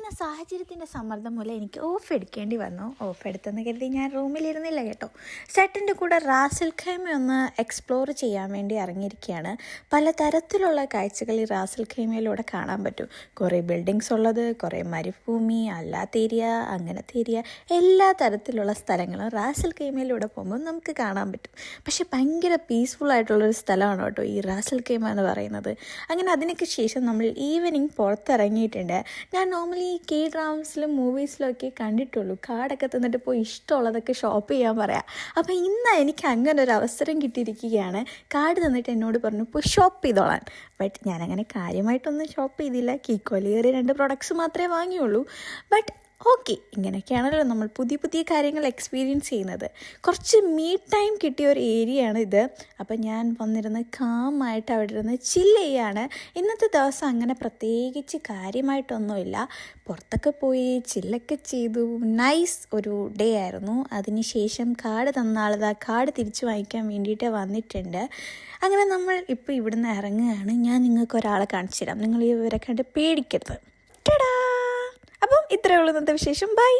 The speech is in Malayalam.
പിന്നെ സാഹചര്യത്തിൻ്റെ സമ്മർദ്ദം മൂലം എനിക്ക് ഓഫ് എടുക്കേണ്ടി വന്നു. ഓഫ് എടുത്തെന്ന് കരുതി ഞാൻ റൂമിലിരുന്നില്ല കേട്ടോ. ചേട്ടൻ്റെ കൂടെ റാസൽ ഖൈമ ഒന്ന് എക്സ്പ്ലോർ ചെയ്യാൻ വേണ്ടി ഇറങ്ങിയിരിക്കുകയാണ്. പലതരത്തിലുള്ള കാഴ്ചകൾ ഈ റാസൽ ഖൈമയിലൂടെ കാണാൻ പറ്റും. കുറേ ബിൽഡിങ്സ് ഉള്ളത്, കുറേ മരുഭൂമി, അല്ലാത്ത ഏരിയ, അങ്ങനത്തെ ഏരിയ, എല്ലാ തരത്തിലുള്ള സ്ഥലങ്ങളും റാസൽ ഖൈമയിലൂടെ പോകുമ്പോൾ നമുക്ക് കാണാൻ പറ്റും. പക്ഷേ ഭയങ്കര പീസ്ഫുൾ ആയിട്ടുള്ളൊരു സ്ഥലമാണ് കേട്ടോ ഈ റാസൽ ഖൈമ എന്ന് പറയുന്നത്. അങ്ങനെ അതിനൊക്കെ ശേഷം നമ്മൾ ഈവനിങ് പുറത്തിറങ്ങിയിട്ടുണ്ട്. ഞാൻ നോർമലി ഡ്രാമസിലും മൂവീസിലും ഒക്കെ കണ്ടിട്ടുള്ളൂ കാർഡൊക്കെ തന്നിട്ട് പോയി ഇഷ്ടമുള്ളതൊക്കെ ഷോപ്പ് ചെയ്യാൻ പറയാം. അപ്പോൾ ഇന്ന് എനിക്ക് അങ്ങനെ ഒരു അവസരം കിട്ടിയിരിക്കുകയാണ്. കാർഡ് തന്നിട്ട് എന്നോട് പറഞ്ഞു പോയി ഷോപ്പ് ചെയ്തോളാൻ. ബട്ട് ഞാനങ്ങനെ കാര്യമായിട്ടൊന്നും ഷോപ്പ് ചെയ്തില്ല. കീക്കോലി കയറി 2 പ്രോഡക്ട്സ് മാത്രമേ വാങ്ങിയുള്ളൂ. ബട്ട് ഓക്കെ, ഇങ്ങനെയൊക്കെയാണല്ലോ നമ്മൾ പുതിയ പുതിയ കാര്യങ്ങൾ എക്സ്പീരിയൻസ് ചെയ്യുന്നത്. കുറച്ച് മീ ടൈം കിട്ടിയ ഒരു ഏരിയയാണ് ഇത്. അപ്പം ഞാൻ വന്നിരുന്ന് കാമായിട്ട് അവിടെ ഇരുന്ന് ചില്ല് ചെയ്യാണ്. ഇന്നത്തെ ദിവസം അങ്ങനെ പ്രത്യേകിച്ച് കാര്യമായിട്ടൊന്നുമില്ല. പുറത്തൊക്കെ പോയി ചില്ലൊക്കെ ചെയ്തു. നൈസ് ഒരു ഡേ ആയിരുന്നു. അതിനുശേഷം കാർഡ് തന്ന ആളത് കാർഡ് തിരിച്ചു വാങ്ങിക്കാൻ വേണ്ടിയിട്ട് വന്നിട്ടുണ്ട്. അങ്ങനെ നമ്മൾ ഇപ്പോൾ ഇവിടുന്ന് ഇറങ്ങുകയാണ്. ഞാൻ നിങ്ങൾക്ക് ഒരാളെ കാണിച്ചു തരാം. നിങ്ങൾ ഇവരെ കണ്ട് പേടിക്കരുത്. അപ്പം ഇത്രയേ ഉള്ളൂ ഇന്നത്തെ വിശേഷം. ബൈ.